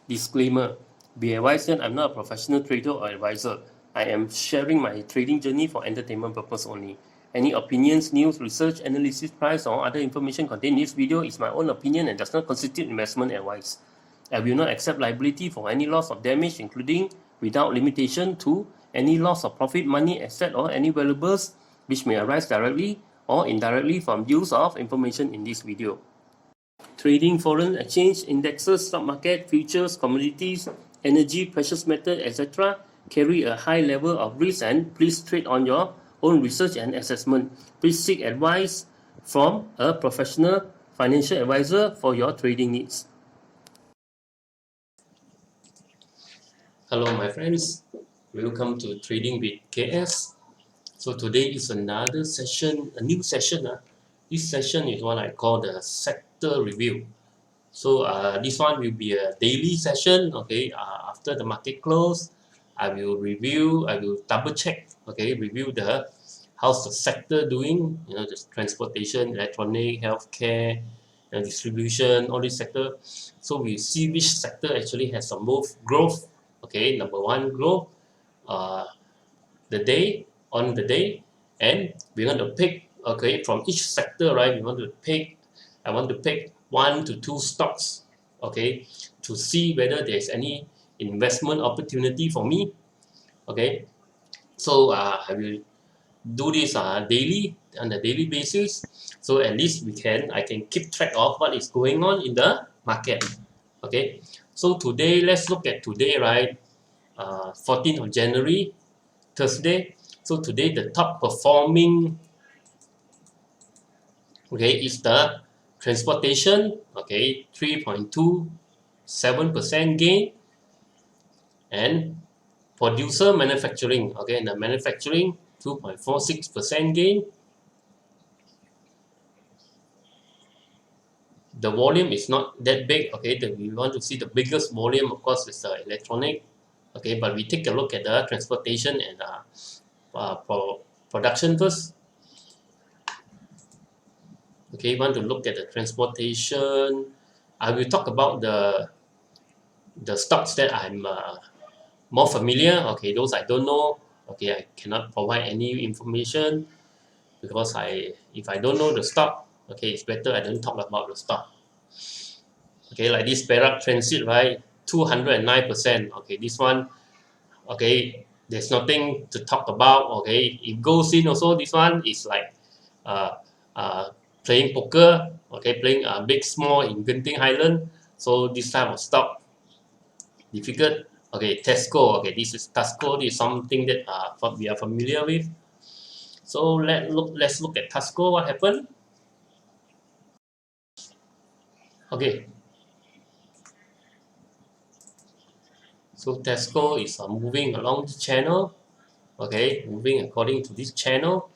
Disclaimer: be advised that I'm not a professional trader or advisor. I am sharing my trading journey for entertainment purpose only. Any opinions, news, research, analysis, price, or other information contained in this video is my own opinion and does not constitute investment advice. I will not accept liability for any loss or damage, including, without limitation to, any loss of profit, money, asset, or any valuables which may arise directly or indirectly from use of information in this video. Trading foreign exchange, indexes, stock market, futures, commodities, energy, precious metal, etc. carry a high level of risk, and please trade on your own research and assessment. Please seek advice from a professional financial advisor for your trading needs. Hello my friends, welcome to Trading with KS. So today is another session, a new session. This session is what I call the sector review. So this one will be a daily session. Okay, after the market close, I will review, I will double check, okay, review the how's the sector doing, you know, the transportation, electronic, healthcare, distribution, all these sector. So we see which sector actually has the most growth. Okay, number one, growth, the day, on the day, and we want to pick, okay, from each sector, right, I want to pick 1 to 2 stocks, okay, to see whether there's any investment opportunity for me, okay. So I will do this daily, on a daily basis, so at least I can keep track of what is going on in the market, okay. So today, let's look at today, right, 14th of January, Thursday. So today the top performing, okay, is the transportation, okay, 3.27% gain, and producer manufacturing, okay, the manufacturing 2.46% gain. The volume is not that big, okay. We want to see the biggest volume, of course, is the electronic, okay. But we take a look at the transportation and production first. Okay, want to look at the transportation. I will talk about the stocks that I'm more familiar. Okay, those I don't know, okay, I cannot provide any information because if I don't know the stock, okay, it's better I don't talk about the stock. Okay, like this Perak Transit, right, 209%. Okay, this one, okay, there's nothing to talk about. Okay, it goes in also. This one is like uh, playing poker, okay, playing big small in Genting Highland. So this type of stock difficult. Okay, TASCO, okay, this is TASCO. This is something that we are familiar with. So let's look at TASCO. What happened? Okay, so TASCO is moving along the channel, okay, moving according to this channel.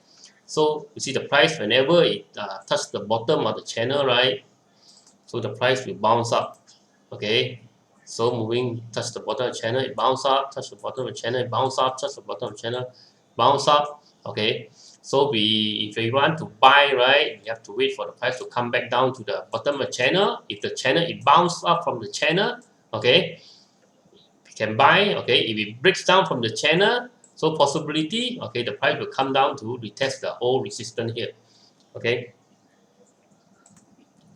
So you see the price, whenever it touches the bottom of the channel, right, so the price will bounce up, okay. So moving, touch the bottom of the channel, it bounce up, touch the bottom of the channel, it bounce up, touch the bottom of the channel, bounce up, okay. So if we want to buy, right, we have to wait for the price to come back down to the bottom of the channel. If the channel, it bounce up from the channel, okay, we can buy, okay. If it breaks down from the channel, so possibility, okay, the price will come down to retest the whole resistance here, okay,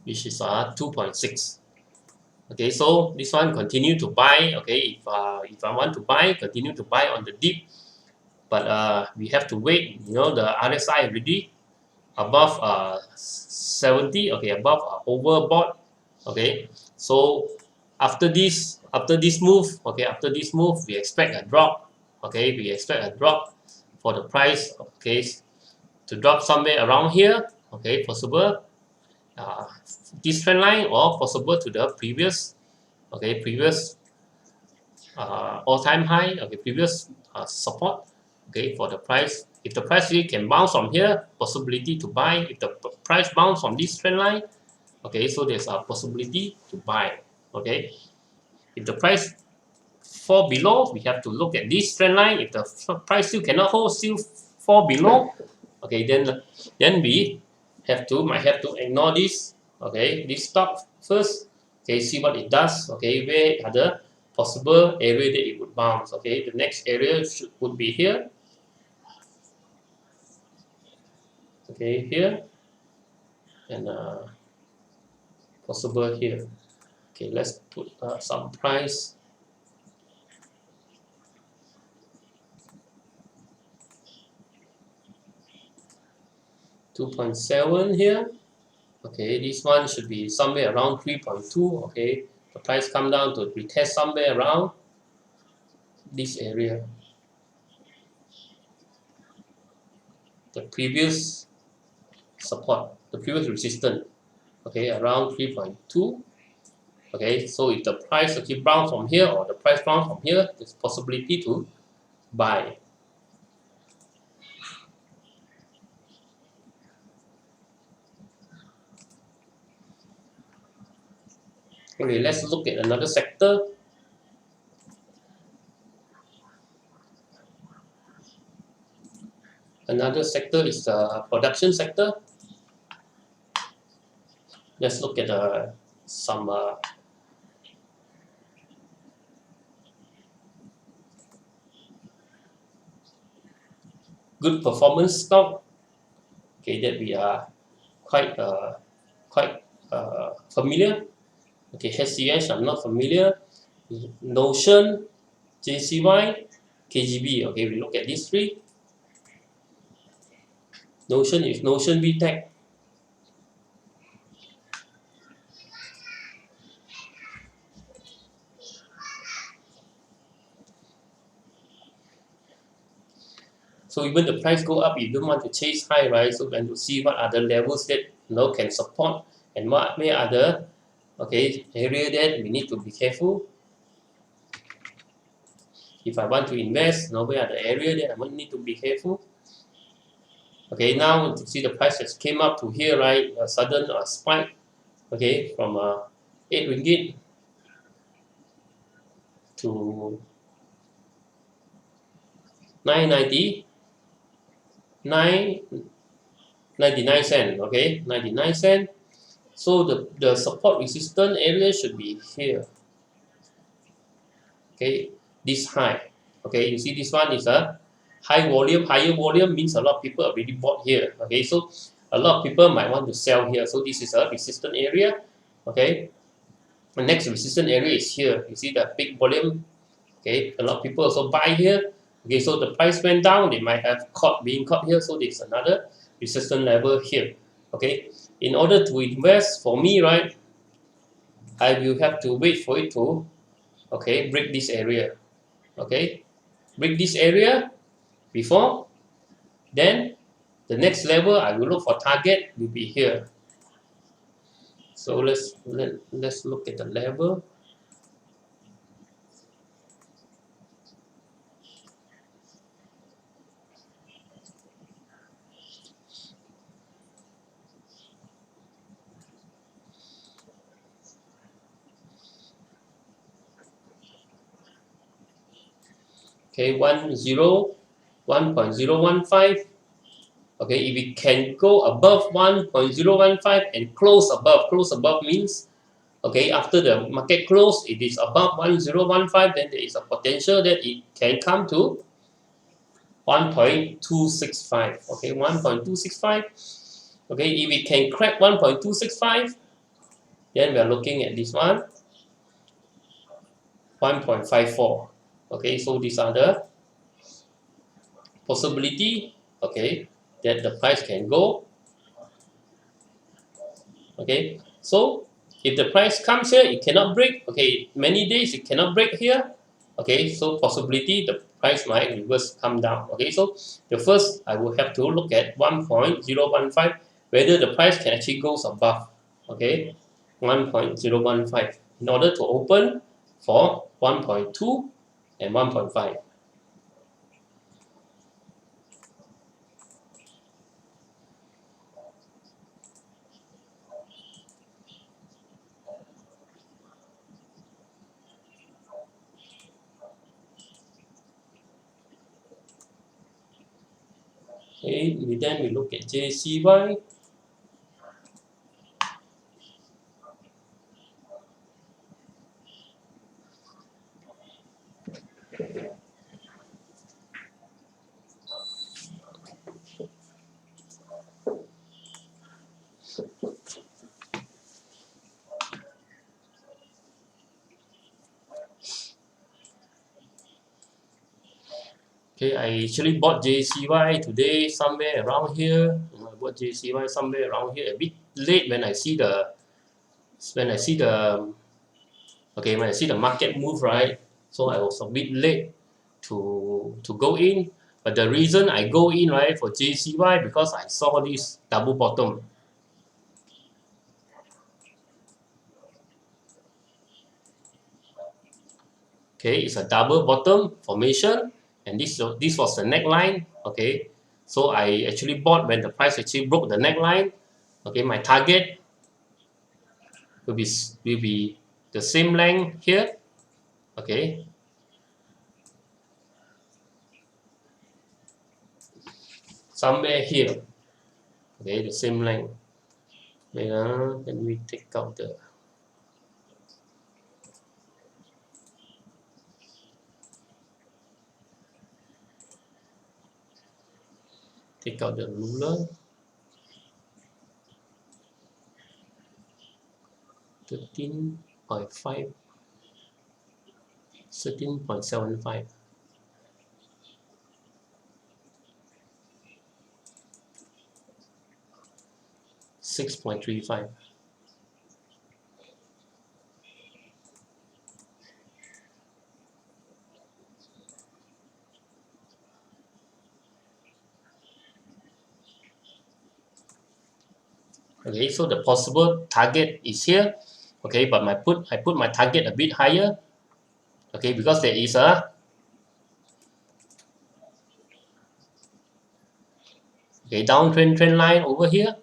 which is 2.6. Okay, so this one continue to buy. Okay, if I want to buy, continue to buy on the dip, but we have to wait. You know, the RSI already above 70. Okay, above overbought. Okay, so after this move, okay, after this move, we expect a drop. Okay, we expect a drop for the price. Okay, to drop somewhere around here. Okay, possible. This trend line, or possible to the previous, okay, previous all-time high, okay, previous support, okay, for the price. If the price really can bounce from here, possibility to buy. If the price bounce from this trend line, okay, so there's a possibility to buy, okay. If the price fall below, we have to look at this trend line. If the price still cannot hold, still fall below, okay, then we might have to ignore this, okay, this stock first, Okay, see what it does. Okay, where are the possible area that it would bounce. Okay, the next area would be here. Okay, here, and possible here. Okay, let's put some price. $2.7 here. Okay, this one should be somewhere around 3.2. Okay, the price come down to retest somewhere around this area. The previous support, the previous resistance. Okay, around 3.2. Okay, so if the price actually bounce from here or the price bounce from here, there's possibility to buy. Okay, let's look at another sector. Another sector is the production sector. Let's look at some good performance stock. Okay, that we are quite familiar. Okay, HCS I'm not familiar. Notion, JCY, KGB. Okay, we look at these three. Notion is Notion VTech. So even the price go up, you don't want to chase high, right? So then to see what are the levels that can support and what may other area that we need to be careful. If I want to invest, where are the area that I might need to be careful. Okay, now to see the price has came up to here, right? A sudden spike, okay, from 8 ringgit to 9.90, 9.99 cent, okay, 99 cent. So the support resistance area should be here. Okay, this high. Okay, you see this one is a high volume. Higher volume means a lot of people already bought here. Okay, so a lot of people might want to sell here. So this is a resistant area. Okay, the next resistant area is here. You see the big volume. Okay, a lot of people also buy here. Okay, so the price went down. They might have being caught here. So there's another resistance level here. Okay, in order to invest for me, right, I will have to wait for it to break this area. Okay, break this area before, then the next level I will look for target will be here. So let's look at the level. Okay, 1.015. Okay, if we can go above 1.015 and close above means, okay, after the market close, it is above 1015, then there is a potential that it can come to 1.265. Okay, 1.265. Okay, if we can crack 1.265, then we are looking at this one, 1.54. Okay, so these are the possibility, okay, that the price can go. Okay, so if the price comes here, it cannot break. Okay, many days it cannot break here. Okay, so possibility the price might reverse come down. Okay, so the first I will have to look at 1.015 whether the price can actually goes above. Okay, 1.015 in order to open for 1.2 and 1.5. Okay, then we look at JCY. Okay, I actually bought JCY today somewhere around here. I bought JCY somewhere around here a bit late when I see the when I see the okay when I see the market move, right. So I was a bit late to go in. But the reason I go in, right, for JCY because I saw this double bottom. Okay, it's a double bottom formation, and this was the neckline. Okay, so I actually bought when the price actually broke the neckline. Okay, my target will be the same length here. Okay, somewhere here. Okay, the same length. Wait, let me take out the ruler. 13.5, 13.75. 6.35. Okay, so the possible target is here. Okay, but I put my target a bit higher. Okay, because there is a downtrend trend line over here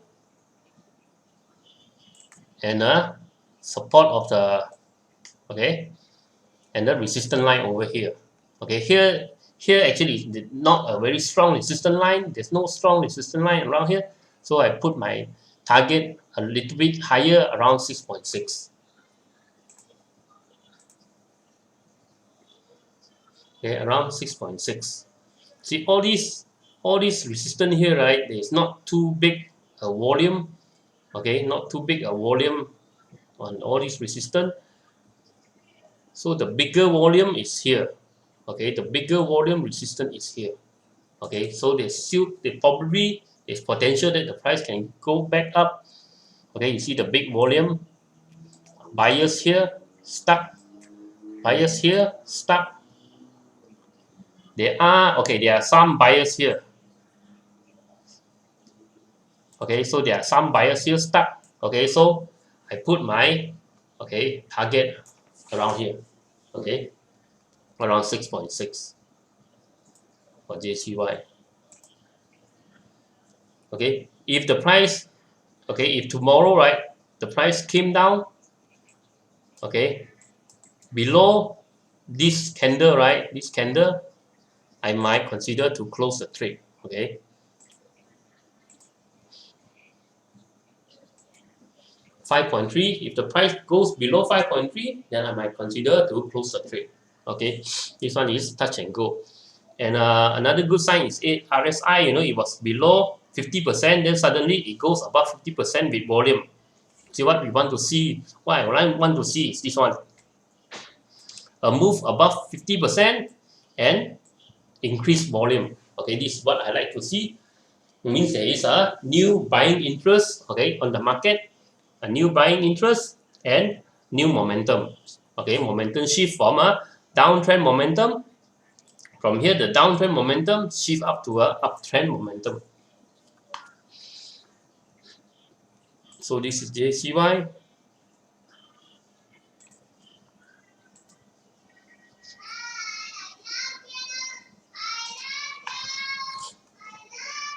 and a support of the and the resistance line over here. Okay, here actually is not a very strong resistance line. There's no strong resistance line around here, so I put my target a little bit higher around 6.6. Okay, around 6.6. See all these resistance here, right? There's not too big a volume. Okay, not too big a volume on all these resistance. So the bigger volume is here. Okay, the bigger volume resistance is here. Okay, so there's potential that the price can go back up. Okay, you see the big volume, buyers here stuck, buyers here stuck. There are some buyers here. Okay, so there are some buyers here stuck. Okay, so I put my target around here. Okay, around 6.6 for JCY. Okay, if the price, if tomorrow, right, the price came down, okay, below this candle, right, this candle, I might consider to close the trade. Okay, 5.3. If the price goes below 5.3, then I might consider to close the trade. Okay, this one is touch and go. And another good sign is RSI. It was below 50%, then suddenly it goes above 50% with volume. See what we want to see. What I want to see is this one: a move above 50% and increased volume. Okay, this is what I like to see. It means there is a new buying interest. Okay, on the market, a new buying interest and new momentum. Okay, momentum shift from a downtrend momentum. From here, the downtrend momentum shift up to a uptrend momentum. So this is JCY.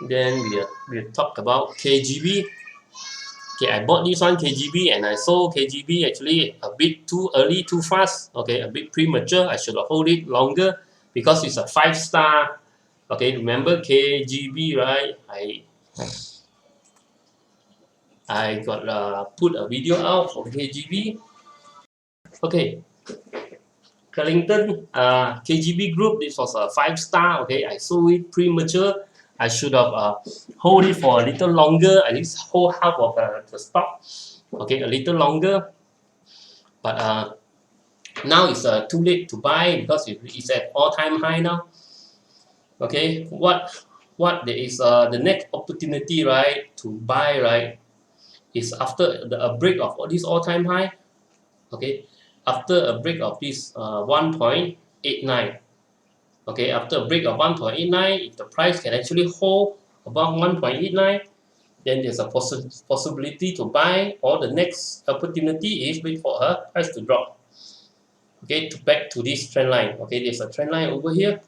Then we talk about KGB. Okay, I bought this one KGB and I sold KGB actually a bit too early, too fast. Okay, a bit premature. I should have hold it longer because it's a 5-star. Okay, remember KGB, right? I got put a video out for KGB. Okay, Carlington KGB group. This was a 5-star. Okay, I sold it premature. I should have hold it for a little longer. At least hold half of the stock. Okay, a little longer. But now it's too late to buy because it's at all-time high now. Okay, what there is the next opportunity, right, to buy, right, is after a break of this all-time high. Okay, after a break of this 1.89. Okay, after a break of 1.89, if the price can actually hold above 1.89, then there's a possibility to buy, or the next opportunity is wait for a price to drop. Okay, back to this trend line. Okay, there's a trend line over here,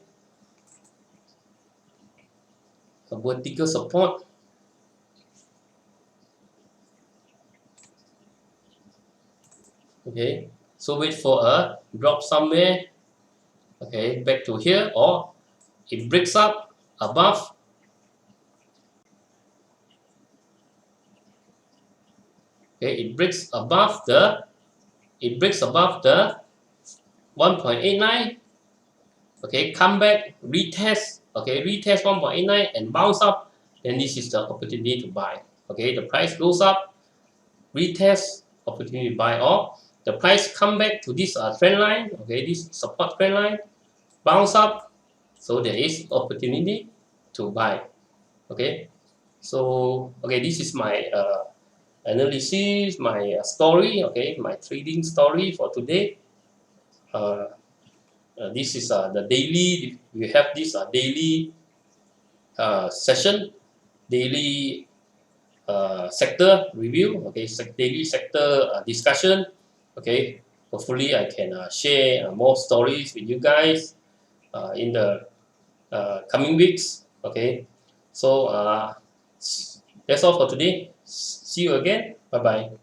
a vertical support. Okay, so wait for a drop somewhere. Okay, back to here, or it breaks up above. Okay, it breaks above the 1.89. Okay, come back, retest. Okay, retest 1.89 and bounce up. Then this is the opportunity to buy. Okay, the price goes up, retest, opportunity to buy, or the price come back to this trend line. Okay, this support trend line, bounce up, so there is opportunity to buy. Okay, so okay, this is my analysis, my story. Okay, my trading story for today. This is the daily. We have this daily session, daily sector review. Okay, daily sector discussion. Okay, hopefully I can share more stories with you guys in the coming weeks. Okay, so that's all for today. See you again. Bye bye.